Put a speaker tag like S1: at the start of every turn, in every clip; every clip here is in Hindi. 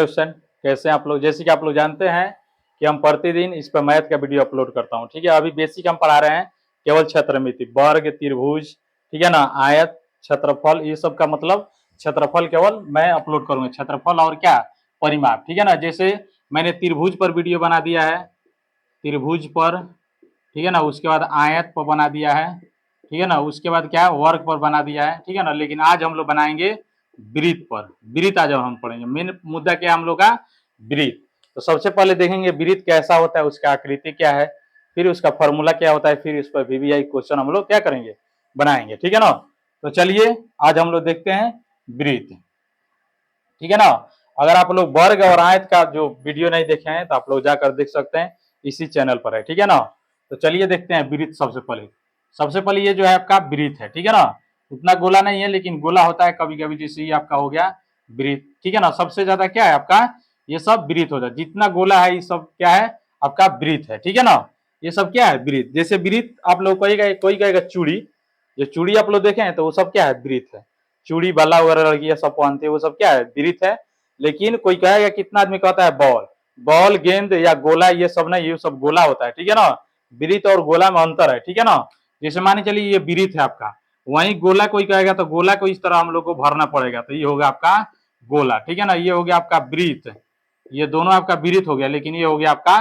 S1: क्वेश्चन कैसे हैं आप लोग। जैसे कि आप लोग जानते हैं कि हम प्रतिदिन इस पर मैथ का वीडियो अपलोड करता हूं। ठीक है, अभी बेसिक हम पढ़ा रहे हैं केवल क्षेत्रमिति, वर्ग, त्रिभुज, ठीक है ना, आयत, क्षेत्रफल, ये सब का मतलब क्षेत्रफल केवल मैं अपलोड करूंगा। क्षेत्रफल और क्या, परिमाप। ठीक है ना, जैसे मैंने त्रिभुज पर वीडियो बना दिया है, त्रिभुज पर, ठीक है ना, उसके बाद आयत पर बना दिया है, ठीक है ना, उसके बाद क्या वर्ग पर बना दिया है, ठीक है ना। लेकिन आज हम लोग बनाएंगे वृत्त पर। वृत्त आज हम पढ़ेंगे। मेन मुद्दा क्या हम लोग का, वृत्त। तो सबसे पहले देखेंगे वृत्त कैसा होता है, उसका आकृति क्या है, फिर उसका फॉर्मूला क्या होता है, फिर इस पर वीवीआई क्वेश्चन हम लोग क्या करेंगे, बनाएंगे। ठीक है ना, तो चलिए आज हम लोग देखते हैं वृत्त। ठीक है ना, अगर आप लोग वर्ग और आयत का जो वीडियो नहीं देखे हैं तो आप लोग जाकर देख सकते हैं, इसी चैनल पर है। ठीक है ना, तो चलिए देखते हैं वृत्त। सबसे पहले ये जो है आपका वृत्त है। ठीक है ना, उतना गोला नहीं है लेकिन गोला होता है कभी कभी, जैसे ये आपका हो गया वृत्त। ठीक है ना, सबसे ज्यादा क्या है आपका, ये सब वृत्त होता है। जितना गोला है ये सब क्या है आपका वृत्त है। ठीक है ना, ये सब क्या है वृत्त। जैसे वृत्त आप लोग कहेगा, कोई कहेगा चूड़ी, जो चूड़ी आप लोग देखे हैं तो वो सब क्या है वृत्त है। चूड़ी बाला वगैरह लड़कियां सब पहनते हैं, वो सब क्या है वृत्त है। लेकिन कोई कहेगा, कितना आदमी कहता है बॉल, बॉल, गेंद या गोला, ये सब नहीं, ये सब गोला होता है। ठीक है ना, वृत्त और गोला में अंतर है। ठीक है ना, जैसे माने चलिए ये वृत्त है आपका, वहीं गोला कोई कहेगा तो गोला को इस तरह हम लोग को भरना पड़ेगा, तो ये होगा आपका गोला। ठीक है ना, ये हो गया आपका वृत्त, ये दोनों आपका वृत्त हो गया, लेकिन ये हो गया आपका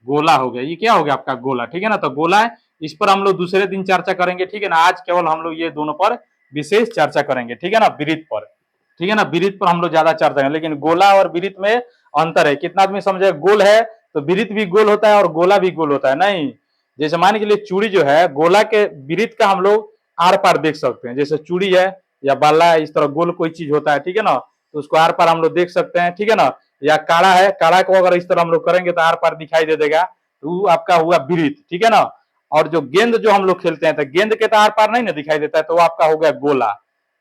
S1: गोला हो गया। ये क्या हो गया आपका गोला। ठीक है ना, तो गोला है, इस पर हम लोग दूसरे दिन चर्चा करेंगे। ठीक है ना, आज केवल हम लोग ये दोनों पर विशेष चर्चा करेंगे। ठीक है ना, वृत्त पर। ठीक है ना, वृत्त पर हम लोग ज्यादा चर्चा करेंगे, लेकिन गोला और वृत्त में अंतर है। कितना आदमी समझे, गोल है तो वृत्त भी गोल होता है और गोला भी गोल होता है, नहीं। जैसे मान के लिए चूड़ी जो है, गोला के वृत्त का हम लोग आर पार देख सकते हैं। जैसे चूड़ी है या बाला है, इस तरह गोल कोई चीज होता है, ठीक है ना, तो उसको आर पार हम लोग देख सकते हैं। ठीक है ना, या काड़ा है, काड़ा को अगर इस तरह हम लोग करेंगे तो आर पार दिखाई दे देगा, तो आपका हुआ वृत्त। ठीक है ना, और जो गेंद जो हम लोग खेलते हैं तो गेंद के तो आर पार नहीं ना दिखाई देता है, तो वो आपका हो गया गोला।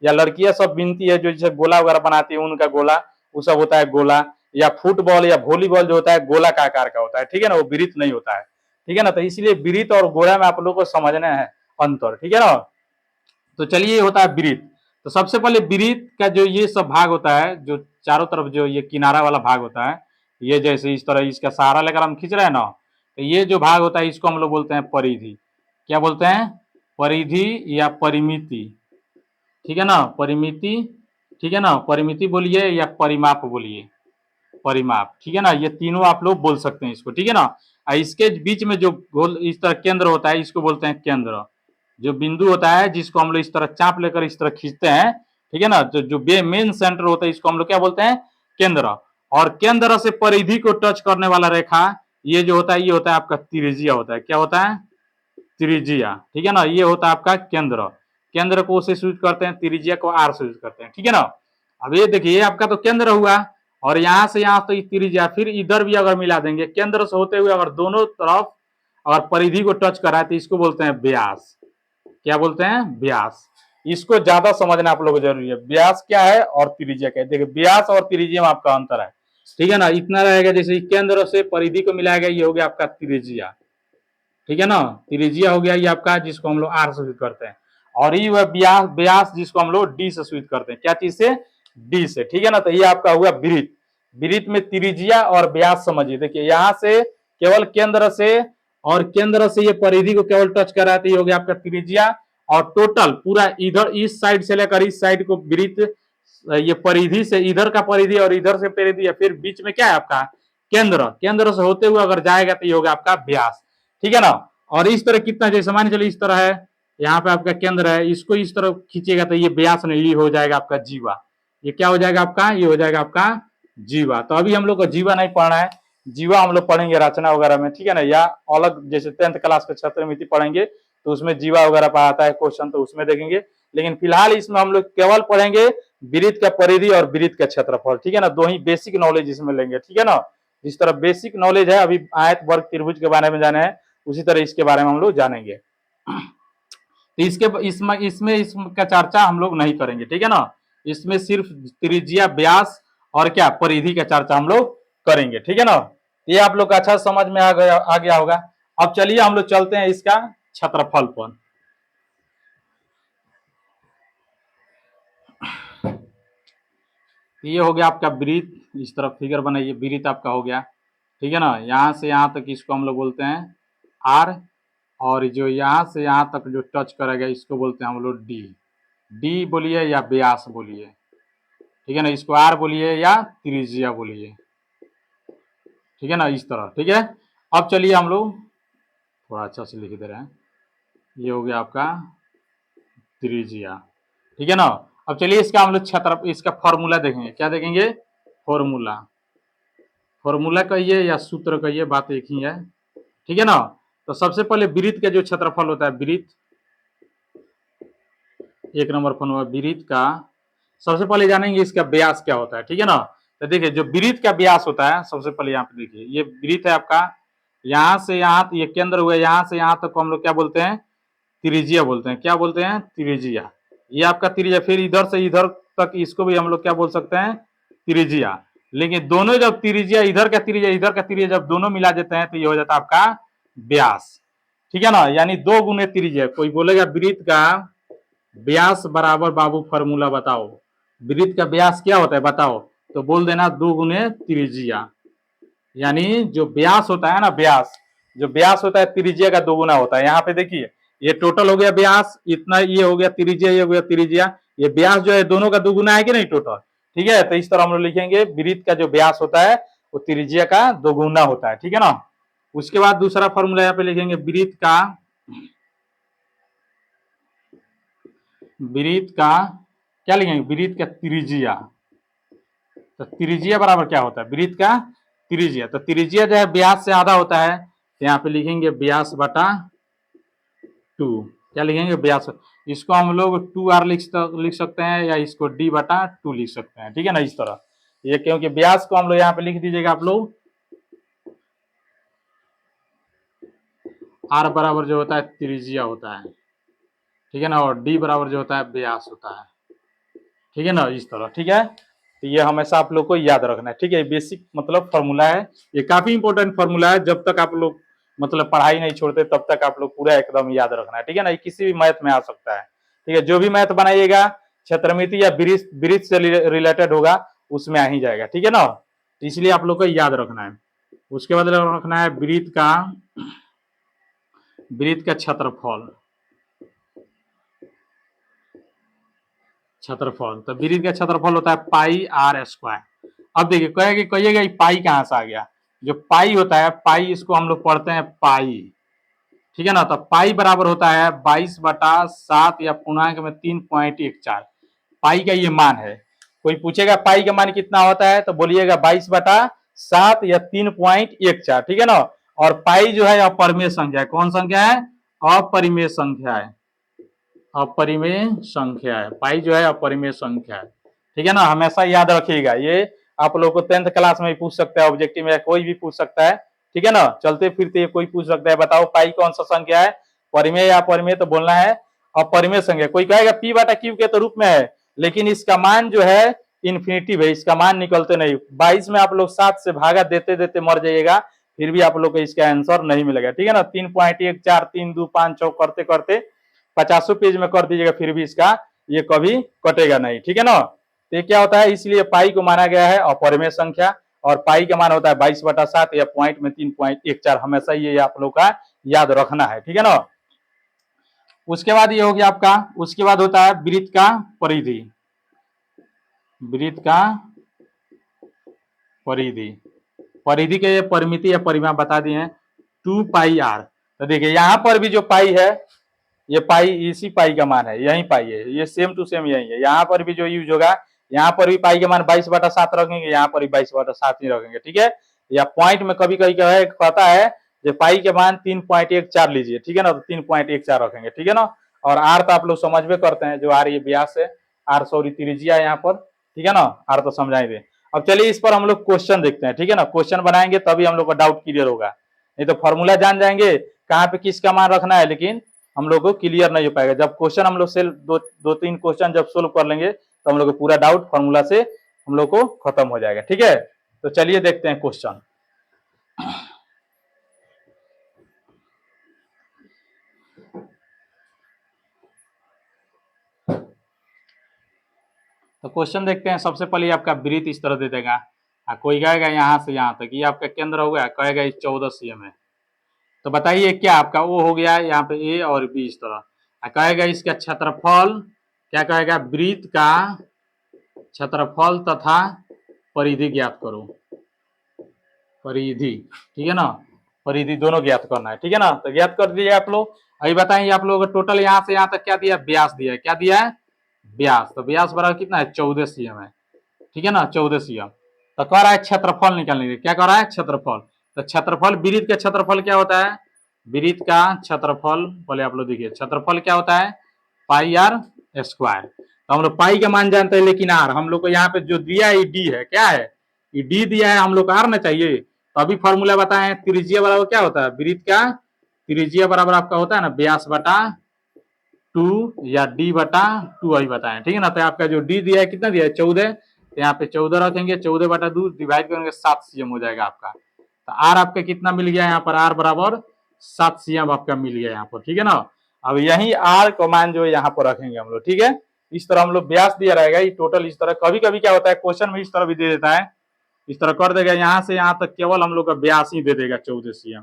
S1: या लड़कियां सब बिनती है जो जैसे गोला वगैरह बनाती है, उनका गोला, वो सब होता है गोला। या फुटबॉल या वॉलीबॉल जो होता है गोला का आकार का होता है। ठीक है ना, वो वृत्त नहीं होता है। ठीक है ना, तो इसलिए वृत्त और गोला में आप लोग को समझना है अंतर। ठीक है ना, तो चलिए ये होता है वृत्त। तो सबसे पहले वृत्त का जो ये सब भाग होता है, जो चारों तरफ जो ये किनारा वाला भाग होता है, ये जैसे इस तरह इसका सहारा लेकर हम खींच रहे हैं ना, तो ये जो भाग होता है इसको हम लोग बोलते हैं परिधि। क्या बोलते हैं, परिधि या परिमिति। ठीक है ना, परिमिति। ठीक है ना, परिमिति बोलिए या परिमाप बोलिए, परिमाप। ठीक है ना, ये तीनों आप लोग बोल सकते हैं इसको। ठीक है ना, इसके बीच में जो गोल इस तरह केंद्र होता है, इसको बोलते हैं केंद्र। जो बिंदु होता है जिसको हम लोग इस तरह चाप लेकर इस तरह खींचते हैं, ठीक है ना, जो मेन सेंटर होता है, इसको हम लोग क्या बोलते हैं, केंद्र। और केंद्र से परिधि को टच करने वाला रेखा, ये जो होता है, ये होता है आपका त्रिज्या होता है। क्या होता है, त्रिज्या। ठीक है ना, ये होता है आपका केंद्र। केंद्र को से सूचित करते हैं, त्रिज्या को आर से सूचित करते हैं। ठीक है ना, अब ये देखिए, ये आपका तो केंद्र हुआ, और यहां से यहां तो त्रिज्या, फिर इधर भी अगर मिला देंगे केंद्र से होते हुए, अगर दोनों तरफ अगर परिधि को टच कराए तो इसको बोलते हैं व्यास। क्या बोलते हैं, व्यास। इसको ज्यादा समझना आप लोगों को जरूरी है, व्यास क्या है और त्रिज्या क्या है। देखिए व्यास और त्रिज्या में आपका अंतर है। ठीक है ना, इतना रहेगा, जैसे केंद्र से परिधि को मिलाया गया, ये हो गया आपका त्रिज्या। ठीक है ना, त्रिज्या हो गया ये आपका, जिसको हम लोग आर से सूचित करते हैं। और ये वह व्यास, व्यास जिसको हम लोग डी से सूचित करते हैं। क्या चीज से, डी से। ठीक है ना, तो ये आपका हुआ वृत्त। वृत्त में त्रिज्या और व्यास समझिए। देखिए यहां से केवल केंद्र से, और केंद्र से ये परिधि को केवल टच कराते ही हो गया आपका त्रिज्या। और टोटल पूरा इधर इस साइड से लेकर इस साइड को वृत्त, ये परिधि से इधर का परिधि और इधर से परिधि, या फिर बीच में क्या है आपका केंद्र, केंद्र से होते हुए अगर जाएगा तो ये होगा आपका व्यास। ठीक है ना, और इस तरह कितना, जैसे मान चलिए इस तरह है, यहाँ पे आपका केंद्र है, इसको इस तरह खींचेगा तो ये व्यास नहीं, हो जाएगा आपका जीवा। ये क्या हो जाएगा आपका, ये हो जाएगा आपका जीवा। तो अभी हम लोग को जीवा नहीं पढ़ना है, जीवा हम लोग पढ़ेंगे रचना वगैरह में। ठीक है ना, या अलग जैसे 10th क्लास के क्षेत्रमिति पढ़ेंगे तो उसमें जीवा वगैरह पर आता है क्वेश्चन, तो उसमें देखेंगे। लेकिन फिलहाल इसमें हम लोग केवल पढ़ेंगे वृत्त का परिधि और वृत्त का क्षेत्रफल। ठीक है ना, दो ही बेसिक नॉलेज इसमें लेंगे। ठीक है ना, जिस तरह बेसिक नॉलेज है अभी आयत वर्ग त्रिभुज के बारे में जाने हैं, उसी तरह इसके बारे में हम लोग जानेंगे। तो इसमें इसका चर्चा हम लोग नहीं करेंगे। ठीक है ना, इसमें सिर्फ त्रिज्या, व्यास और क्या परिधि का चर्चा हम लोग करेंगे। ठीक है ना, ये आप लोग का अच्छा समझ में आ गया होगा। अब चलिए हम लोग चलते हैं इसका क्षेत्रफल पर। ये हो गया आपका वृत्त, इस तरफ फिगर बनाइए, वृत्त आपका हो गया, ठीक है ना। यहाँ से यहाँ तक इसको हम लोग बोलते हैं आर, और जो यहाँ से यहाँ तक जो टच करेगा इसको बोलते हैं हम लोग डी। डी बोलिए या व्यास बोलिए, ठीक है ना, इसको आर बोलिए या त्रिज्या बोलिए, ठीक है ना, इस तरह, ठीक है। अब चलिए हम लोग थोड़ा अच्छा से लिख दे रहे हैं, ये हो गया आपका त्रिज्या, ठीक है ना। अब चलिए इसका हम लोग क्षेत्र, इसका फॉर्मूला देखेंगे, क्या देखेंगे, फॉर्मूला, फॉर्मूला कहिए या सूत्र कहिए, बात एक ही है, ठीक है ना। तो सबसे पहले वृत्त का जो क्षेत्रफल होता है, वृत्त, एक नंबर फॉर्मूला वृत्त का, सबसे पहले जानेंगे इसका व्यास क्या होता है, ठीक है ना। तो देखिए जो वृत्त का व्यास होता है, सबसे पहले यहाँ पे देखिए, ये वृत्त है आपका, यहाँ से यहाँ, ये केंद्र हुआ, यहाँ से यहाँ तक हम लोग क्या बोलते हैं, त्रिज्या बोलते हैं, क्या बोलते हैं, त्रिज्या। ये आपका त्रिज्या, फिर इधर से इधर तक इसको भी हम लोग क्या बोल सकते हैं, त्रिज्या। लेकिन दोनों जब त्रिज्या, इधर का त्रिज्या इधर का त्रिज्या जब दोनों मिला देते हैं तो ये हो जाता है आपका व्यास, ठीक है ना, यानी 2 गुने त्रिज्या। कोई बोलेगा वृत्त का व्यास बराबर, बाबू फॉर्मूला बताओ, वृत्त का व्यास क्या होता है बताओ, तो बोल देना 2 गुने त्रिज्या, यानी जो व्यास होता है ना, व्यास, जो व्यास होता है त्रिज्या का 2 गुना होता है। यहाँ पे देखिए ये टोटल हो गया व्यास इतना, ये हो गया त्रिज्या, ये हो गया त्रिज्या, ये व्यास जो है दोनों का 2 गुना है कि नहीं टोटल, ठीक है। तो इस तरह हम लोग लिखेंगे वृत्त का जो व्यास होता है वो त्रिज्या का 2 गुना होता है, ठीक है ना। उसके बाद दूसरा फॉर्मूला यहाँ पे लिखेंगे, वृत्त का क्या लिखेंगे, वृत्त का त्रिज्या। तो त्रिज्या बराबर क्या होता है, वृत्त का त्रिज्या, तो त्रिज्या जो है व्यास से आधा होता है, तो यहाँ पे लिखेंगे व्यास बटा 2, क्या लिखेंगे, व्यास। इसको हम लोग 2r लिख सकते हैं, या इसको d बटा 2 लिख सकते हैं, ठीक है ना, इस तरह। ये क्योंकि व्यास को हम लोग यहाँ पे लिख दीजिएगा आप लोग, r बराबर जो होता है त्रिज्या होता है, ठीक है ना, और d बराबर जो होता है व्यास होता है, ठीक है ना, इस तरह, ठीक है। तो ये हमेशा आप लोग को याद रखना है, ठीक है, बेसिक मतलब फॉर्मूला है, ये काफी इंपॉर्टेंट फॉर्मूला है, जब तक आप लोग मतलब पढ़ाई नहीं छोड़ते तब तक आप लोग पूरा एकदम याद रखना है, ठीक है ना। ये किसी भी मैथ में आ सकता है, ठीक है, जो भी मैथ बनाइएगा क्षेत्रमिति या वृत्त से रिलेटेड होगा उसमें आ ही जाएगा, ठीक है ना। इसलिए आप लोग को याद रखना है। उसके बाद रखना है वृत्त का क्षेत्रफल, क्षेत्रफल, तो वृत्त का क्षेत्रफल होता है पाई आर स्क्वायर। अब देखिए कहिएगा पाई कहां से आ गया, जो पाई होता है, पाई इसको हम लोग पढ़ते हैं पाई, ठीक है ना। तो पाई बराबर होता है 22/7 या पूर्णांक में 3.14, पाई का ये मान है। कोई पूछेगा पाई का मान कितना होता है, तो बोलिएगा 22/7 या 3.14, ठीक है ना। और पाई जो है अपरिमेय संख्या है, कौन संख्या है, अपरिमेय संख्या है, अपरिमेय संख्या है, पाई जो है अपरिमेय संख्या है, ठीक है ना, हमेशा याद रखिएगा। ये आप लोग को 10th क्लास में भी पूछ सकता है, ऑब्जेक्टिव में कोई भी पूछ सकता है, ठीक है ना, चलते फिरते कोई पूछ सकता है, बताओ पाई कौन सा संख्या है, परिमेय या अपरिमेय, तो बोलना है अपरिमेय संख्या। कोई कहेगा पी बटा क्यू के तो रूप में है, लेकिन इसका मान जो है इन्फिनिटिव है, इसका मान निकलते नहीं, 22 में आप लोग 7 से भागा देते देते मर जाइएगा, फिर भी आप लोग को इसका आंसर नहीं मिलेगा, ठीक है ना। 3.14, 3 2 5 6 करते करते 50 पेज में कर दीजिएगा, फिर भी इसका ये कभी कटेगा नहीं, ठीक है ना। तो ये क्या होता है, इसलिए पाई को माना गया है अपरिमेय संख्या, और पाई का मान होता है 22/7 या पॉइंट में 3.14, हमेशा ये आप लोग का याद रखना है, ठीक है ना। उसके बाद ये हो गया आपका, उसके बाद होता है वृत्त का परिधि, वृत्त का परिधि, परिधि के परिमिति या परिमाप बता दिए हैं 2πr। तो देखिए यहाँ पर भी जो पाई है, ये पाई इसी पाई का मान है, यही पाई है, ये सेम टू सेम यही है, यहाँ पर भी जो यूज होगा, यहाँ पर भी पाई का मान 22/7 रखेंगे, यहाँ पर भी 22/7 ही रखेंगे, ठीक है। या पॉइंट में कभी कभी कहता है जो पाई के मान 3.14 लीजिए, ठीक है ना, तो 3.14 रखेंगे, ठीक है ना। और आर तो आप लोग समझ में करते हैं, जो आर ये व्यास है, आर सॉरी त्रिज्या यहाँ पर, ठीक है ना, आर तो समझाएंगे। अब चलिए इस पर हम लोग क्वेश्चन देखते हैं, ठीक है ना, क्वेश्चन बनाएंगे तभी हम लोग का डाउट क्लियर होगा, नहीं तो फॉर्मूला जान जाएंगे कहाँ पे किसका मान रखना है, लेकिन हम लोग को क्लियर नहीं हो पाएगा। जब क्वेश्चन हम लोग से दो तीन क्वेश्चन जब सोल्व कर लेंगे तो हम लोग को पूरा डाउट फॉर्मूला से हम लोग को खत्म हो जाएगा, ठीक है। तो चलिए देखते हैं क्वेश्चन। तो क्वेश्चन देखते हैं। सबसे पहले आपका वृत्त इस तरह दे देगा, कोई कहेगा यहाँ से यहाँ तक ये आपका केंद्र हो गया, कहेगा 14 cm है। तो बताइए क्या आपका वो हो गया यहाँ पे ए और बी इस तरह, कहेगा इसका क्षेत्रफल, क्या कहेगा, वृत्त का क्षेत्रफल तथा परिधि ज्ञात करो। परिधि, ठीक है ना, परिधि दोनों ज्ञात करना है, ठीक है ना। तो ज्ञात कर दीजिए आप लोग। अभी बताएंगे आप लोगों को टोटल यहाँ से यहाँ तक क्या दिया, व्यास दिया है। क्या दिया है, व्यास। तो व्यास बराबर कितना है, 14 cm है, ठीक है ना, 14 cm। तो कह रहा है क्षेत्रफल निकालने के लिए, क्या कह रहा है, क्षेत्रफल। तो क्षेत्रफल, वृत्त का क्षेत्रफल क्या होता है, वृत्त का क्षेत्रफल पहले आप लोग देखिए, क्षेत्रफल क्या होता है, पाई आर स्क्वायर। तो हम लोग पाई का मान जानते हैं, लेकिन आर हम लोग को यहाँ पे जो दिया है डी है, क्या है, ये डी दिया है, हम लोग को आर ना चाहिए। तो अभी फॉर्मूला बताएं, त्रिज्या बराबर क्या होता है, वृत्त का त्रिज्या बराबर आपका होता है ना व्यास बटा 2 या डी बटा 2, अभी बताएं, ठीक है ना। तो आपका जो डी दिया है कितना दिया है, 14। तो यहाँ पे 14 रखेंगे, 14 बटा 2 डिवाइड करेंगे 7 cm हो जाएगा आपका। तो आर आपका कितना मिल गया यहाँ पर, आर बराबर 7 cm आपका मिल गया यहाँ पर, ठीक है ना। अब यही आर का मान जो है यहाँ पर रखेंगे हम लोग, ठीक है। इस तरह हम लोग व्यास दिया रहेगा, ये टोटल इस तरह। कभी कभी क्या होता है क्वेश्चन में इस तरह भी दे देता है, इस तरह कर देगा, यहाँ से यहाँ तक केवल हम लोग का व्यास ही दे देगा 14 cm।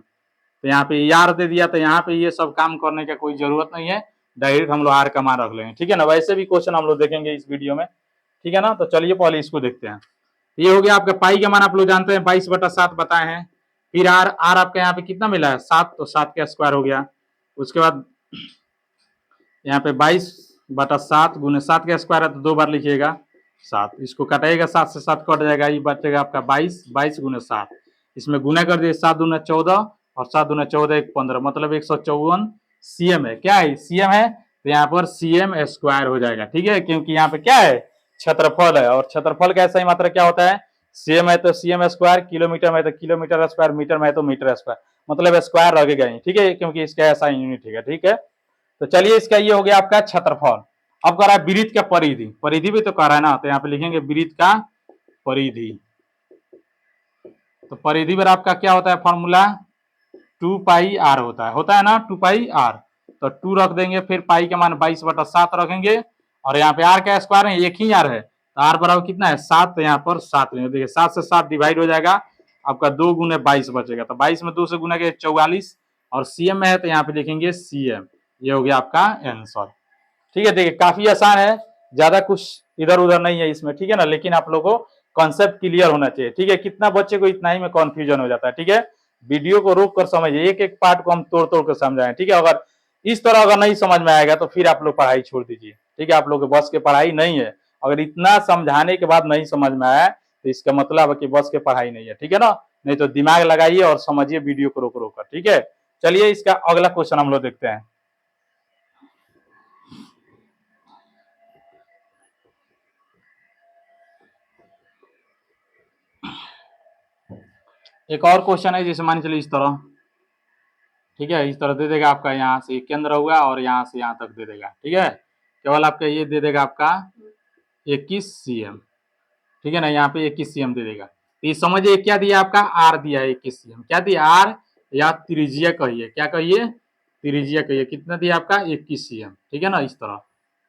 S1: तो यहाँ पे आर दे दिया, तो यहाँ पे ये सब काम करने का कोई जरूरत नहीं है, डायरेक्ट हम लोग आर का मान रख लेंगे, ठीक है ना। वैसे भी क्वेश्चन हम लोग देखेंगे इस वीडियो में, ठीक है ना। तो चलिए पहले इसको देखते हैं। ये हो गया आपका पाई का मान, आप लोग जानते हैं 22/7 बताए हैं। फिर आर, आर आपका यहाँ पे कितना मिला है, 7, तो 7 का स्क्वायर हो गया। उसके बाद यहाँ पे 22/7 गुने 7 का स्क्वायर है, तो 2 बार लिखिएगा 7, इसको कटाइएगा, 7 से 7 कट जाएगा, ये बचेगा आपका 22, 22 गुने 7, इसमें गुना कर दिए, 7 दूना 14 और 7 दूना 14 1 15, मतलब 154 cm है। क्या है, cm है, तो यहाँ पर cm स्क्वायर हो जाएगा, ठीक है, क्योंकि यहाँ पे क्या है, क्षेत्रफल है, और क्षेत्रफल का ऐसा ही मात्रा क्या होता है, cm है तो cm स्क्वायर, किलोमीटर में तो किलोमीटर स्क्वायर, मीटर में तो मीटर स्क्वायर, मतलब स्क्वायर लगेगा ही, ठीक है, क्योंकि इसका ऐसा यूनिट है, ठीक है। तो चलिए इसका ये हो गया आपका क्षेत्रफल। अब कह रहा है वृत्त का परिधि, परिधि भी तो कह रहा है ना, तो यहाँ पे लिखेंगे वृत्त का परिधि। तो परिधि पर आपका क्या होता है फॉर्मूला, 2 पाई आर होता है ना, 2 पाई आर। तो 2 रख देंगे, फिर पाई का मान 22/7 रखेंगे, और यहाँ पे आर का स्क्वायर है, एक ही आर है, तो आर बराबर कितना है 7, तो यहाँ पर 7 लेंगे। देखिए 7 से 7 डिवाइड हो जाएगा, आपका 2 गुने 22 बचेगा, तो 22 में 2 से गुना के 44, और सीएम में है तो यहाँ पे लिखेंगे सीएम। ये हो गया आपका आंसर, ठीक है। देखिए काफी आसान है, ज्यादा कुछ इधर उधर नहीं है इसमें, ठीक है ना, लेकिन आप लोगों को कॉन्सेप्ट क्लियर होना चाहिए, ठीक है। कितना बच्चे को इतना ही में कंफ्यूजन हो जाता है, ठीक है। वीडियो को रोक कर समझिए, एक एक पार्ट को हम तोड़ तोड़ कर समझाएं, ठीक है। अगर इस तरह अगर नहीं समझ में आएगा तो फिर आप लोग पढ़ाई छोड़ दीजिए, ठीक है। आप लोग के बस के पढ़ाई नहीं है, अगर इतना समझाने के बाद नहीं समझ में आया तो इसका मतलब है कि बस के पढ़ाई नहीं है, ठीक है ना। नहीं तो दिमाग लगाइए और समझिए वीडियो को रोक रोक कर, ठीक है। चलिए इसका अगला क्वेश्चन हम लोग देखते हैं। एक और क्वेश्चन है, जैसे मान चलिए इस तरह, ठीक है, इस तरह दे देगा आपका, यहाँ से केंद्र हुआ और यहाँ से यहाँ तक दे देगा, ठीक है। केवल आपका ये दे देगा आपका 21 cm, ठीक है ना, यहाँ पे 21 cm दे देगा। तो ये समझिए क्या दिया आपका, आर दिया है 21 cm, क्या दिया, आर या त्रिज्या कहिए, क्या कहिए, त्रिज्या कहिए, कितना दिया आपका 21 cm, ठीक है ना, इस तरह,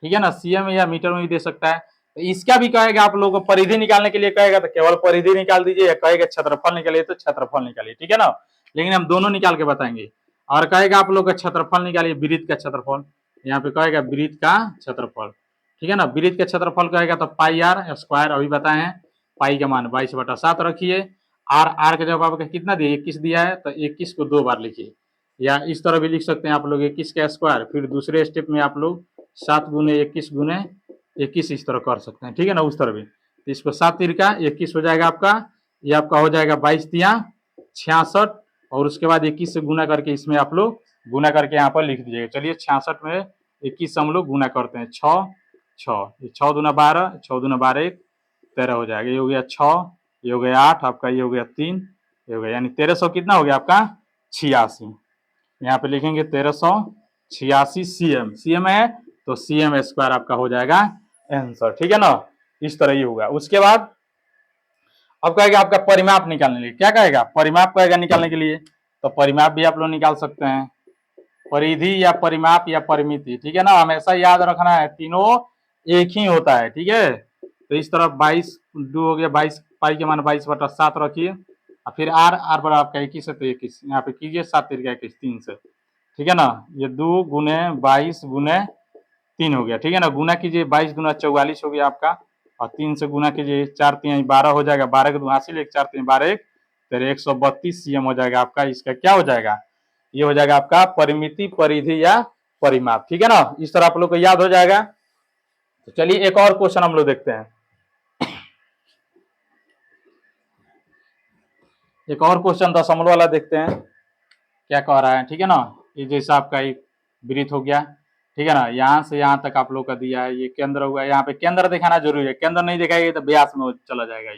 S1: ठीक है ना। cm या मीटर में भी दे सकता है। तो इसका भी कहेगा आप लोगों को परिधि निकालने के लिए कहेगा, तो केवल परिधि निकाल दीजिए, या कहेगा क्षेत्रफल निकालिए तो क्षेत्रफल निकालिए, ठीक है ना। लेकिन हम दोनों निकाल के बताएंगे। और कहेगा आप लोग का क्षेत्रफल निकालिए, वृत्त का क्षेत्रफल, यहाँ पे कहेगा वृत्त का क्षेत्रफल, ठीक है ना। वृत्त का क्षेत्रफल कहेगा तो पाई आर स्क्वायर, अभी बताए हैं, पाई का मान 22/7 रखिए, आर, आर का जवाब आपका कितना दिया, 21 दिया है, तो 21 को 2 बार लिखिए, या इस तरह भी लिख सकते हैं आप लोग 21 का स्क्वायर, फिर दूसरे स्टेप में आप लोग 7 गुने 21 गुने 21 इस तरह कर सकते हैं, ठीक है ना, उस तरह भी। तो इसको 7 तिरका 21 हो जाएगा आपका, ये आपका हो जाएगा 22 तिया 66, और उसके बाद 21 से गुना करके इसमें आप लोग गुना करके यहाँ पर लिख दीजिएगा। चलिए 66 में 21 से हम लोग गुना करते हैं, 6 6, 6 दूना 12, 6 दूना 12 1 13 हो जाएगा, ये हो गया 6, ये हो गया 8 आपका, ये हो गया 3, ये हो गया, यानी 1300 कितना हो गया आपका 86। यहाँ पे लिखेंगे 1386 cm, cm है तो cm स्क्वायर आपका हो जाएगा आंसर, ठीक है ना। इस तरह ही होगा। उसके बाद अब कहेगा आपका परिमाप निकालने के लिए, क्या कहेगा, परिमाप कहेगा निकालने के लिए, तो परिमाप भी आप लोग निकाल सकते हैं, परिधि या परिमाप या परिमिति, ठीक है ना। हमेशा याद रखना है तीनों एक ही होता है, ठीक है। तो इस तरफ 22 2 हो गया 22, पाई के मान 22/7 रखिए और फिर आर आर बड़ा आपका 21 है तो 21 यहाँ पे कीजिए 7 3 21 3 से, ठीक है ना। ये 2 गुने 22 गुने 3 हो गया, ठीक है ना। गुना कीजिए 22 गुना 44 हो गया आपका और 3 से गुना कीजिए 4 3 12 हो जाएगा, 12 के 2 हासिल 1 4 3 12 1 तेरे 132 सीएम हो जाएगा आपका। इसका क्या हो जाएगा, ये हो जाएगा आपका परिमिति, परिधि या परिमाप, ठीक है ना। इस तरह आप लोग को याद हो जाएगा। तो चलिए एक और क्वेश्चन हम लोग देखते हैं। एक और क्वेश्चन दशमलव वाला देखते हैं क्या कह रहा है, ठीक है ना। ये जैसा आपका एक वृत्त हो गया, ठीक है ना, यहाँ से यहाँ तक आप लोग का दिया है, ये केंद्र हुआ, यहाँ पे केंद्र दिखाना जरूरी है, केंद्र नहीं दिखाएगा तो व्यास में चला जाएगा।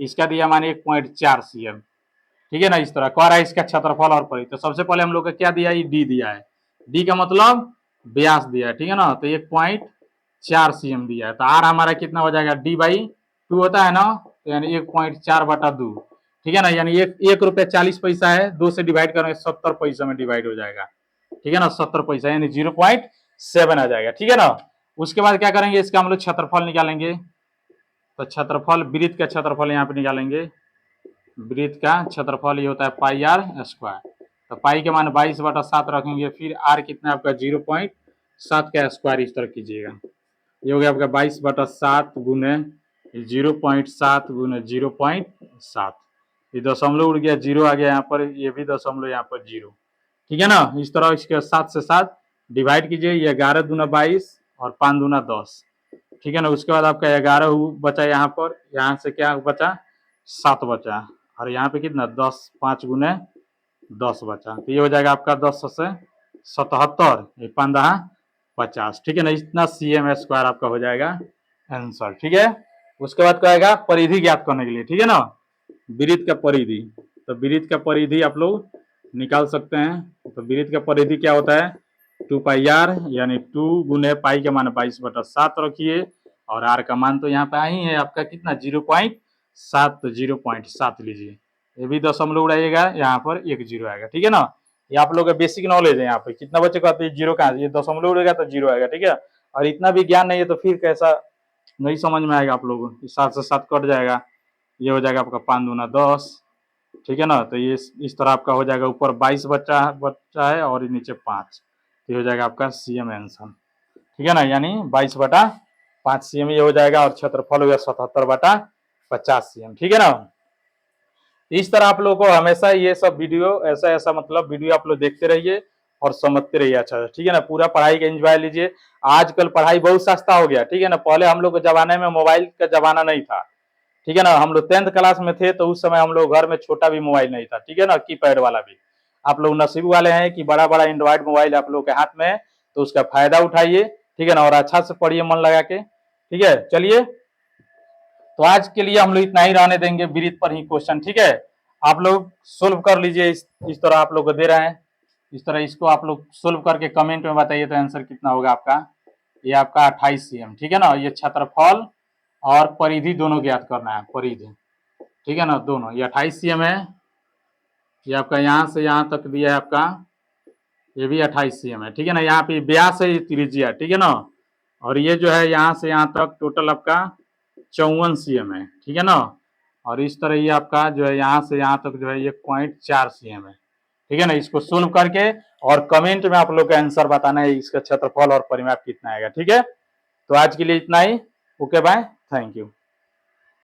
S1: इसका दिया माने 1.4 सीएम, ठीक है ना। इस तरह कह रहा है इसका क्षेत्रफल और परिधि। तो सबसे पहले हम लोग का क्या दिया है, डी दिया है, डी का मतलब व्यास दिया है, ठीक है ना। तो 1.4 सीएम दिया है, तो आर हमारा कितना हो जाएगा, d/2 होता है ना, तो यानी 1.4/2, ठीक है ना। यानी 1 रुपया 40 पैसा है, 2 से डिवाइड करेंगे 70 पैसा में डिवाइड हो जाएगा, ठीक है ना। 70 पैसा यानी 0.7 आ जाएगा, ठीक है ना। उसके बाद क्या करेंगे, इसका हम लोग क्षेत्रफल निकालेंगे। तो क्षेत्रफल, वृत्त का क्षेत्रफल यहाँ पे निकालेंगे। वृत्त का क्षेत्रफल ये होता है पाई आर स्क्वायर। तो पाई के मान 22/7 रखेंगे, फिर आर कितना आपका 0.7 का स्क्वायर इस तरह कीजिएगा। ये हो गया आपका 22/7 गुने 0.7 गुने 0.7। ये दशमलव उड़ गया, 0 आ गया यहाँ पर, ये भी दशमलव यहाँ पर 0, ठीक है ना। इस तरह इसके 7 से 7 डिवाइड कीजिए, ये 11 दूना 22 और 5 दूना 10, ठीक है ना। उसके बाद आपका 11 बचा यहाँ पर, यहाँ से क्या बचा 7 बचा और यहाँ पे कितना 10, 5 गुने 10 बचा। तो ये हो जाएगा आपका 10 से 77, 5 50, ठीक है ना। इतना सीएम स्क्वायर आपका हो जाएगा आंसर, ठीक है। उसके बाद कहेगा परिधि ज्ञात करने के लिए, ठीक है ना, वृत्त का परिधि। तो वृत्त का परिधि आप लोग निकाल सकते हैं। तो वृत्त का परिधि क्या होता है, 2πr यानी 2 गुने पाई का मान 22/7 रखिए और आर का मान तो यहाँ पे ही है आपका कितना 0.7, तो 0.7 लीजिए। ये भी दशमलव उड़ाइएगा, यहाँ पर 1 0 आएगा, ठीक है ना। ये आप लोग का बेसिक नॉलेज है। यहाँ पे कितना बच्चे कहते हैं 0 कहाँ, ये दशमलव उड़ेगा तो 0 आएगा, ठीक है। और इतना भी ज्ञान नहीं है तो फिर कैसा नहीं समझ में आएगा आप लोगों को। 7 से 7 कट जाएगा, ये हो जाएगा आपका 5 दूना 10, ठीक है ना। तो ये इस तरह आपका हो जाएगा, ऊपर 22 बच्चा है और नीचे 5, तो हो जाएगा आपका सीएम आंसर, ठीक है ना। यानी 22/5 सीएम ये हो जाएगा और क्षेत्रफल हो गया 77/50 सीएम, ठीक है ना। इस तरह आप लोगों को हमेशा ये सब वीडियो ऐसा मतलब वीडियो आप लोग देखते रहिए और समझते रहिए अच्छा, ठीक है ना। पूरा पढ़ाई का एंजॉय लीजिए। आजकल पढ़ाई बहुत सस्ता हो गया, ठीक है ना। पहले हम लोग के जमाने में मोबाइल का जमाना नहीं था, ठीक है ना। हम लोग 10th क्लास में थे तो उस समय हम लोग घर में छोटा भी मोबाइल नहीं था, ठीक है ना, कीपैड वाला भी। आप लोग नसीब वाले हैं कि बड़ा बड़ा एंड्रॉइड मोबाइल आप लोग के हाथ में है, तो उसका फायदा उठाइए, ठीक है ना, और अच्छा से पढ़िए मन लगा के, ठीक है। चलिए, तो आज के लिए हम लोग इतना ही रहने देंगे, वृत्त पर ही क्वेश्चन, ठीक है। आप लोग सोल्व कर लीजिए, इस तरह आप लोग को दे रहे हैं, इस तरह इसको आप लोग सोल्व करके कमेंट में बताइए तो आंसर कितना होगा आपका। ये आपका 28 सीएम, ठीक है ना। ये क्षेत्रफल और परिधि दोनों ज्ञात करना है, परिधि, ठीक है ना, दोनों। ये 28 सीएम है, ये आपका यहाँ से यहाँ तक दिया है आपका, ये भी 28 सीएम है, ठीक है ना। यहाँ पे व्यास है, त्रिज्या, ठीक है ना। और ये जो है यहाँ से यहाँ तक टोटल आपका 54 सीएम है, ठीक है ना। और इस तरह ये आपका जो है यहाँ से यहाँ तक जो है 1.4 सीएम है, ठीक है ना। इसको सोल्व करके और कमेंट में आप लोग का आंसर बताना है, इसका क्षेत्रफल और परिमाप कितना आएगा, ठीक है। तो आज के लिए इतना ही, ओके बाय, थैंक यू।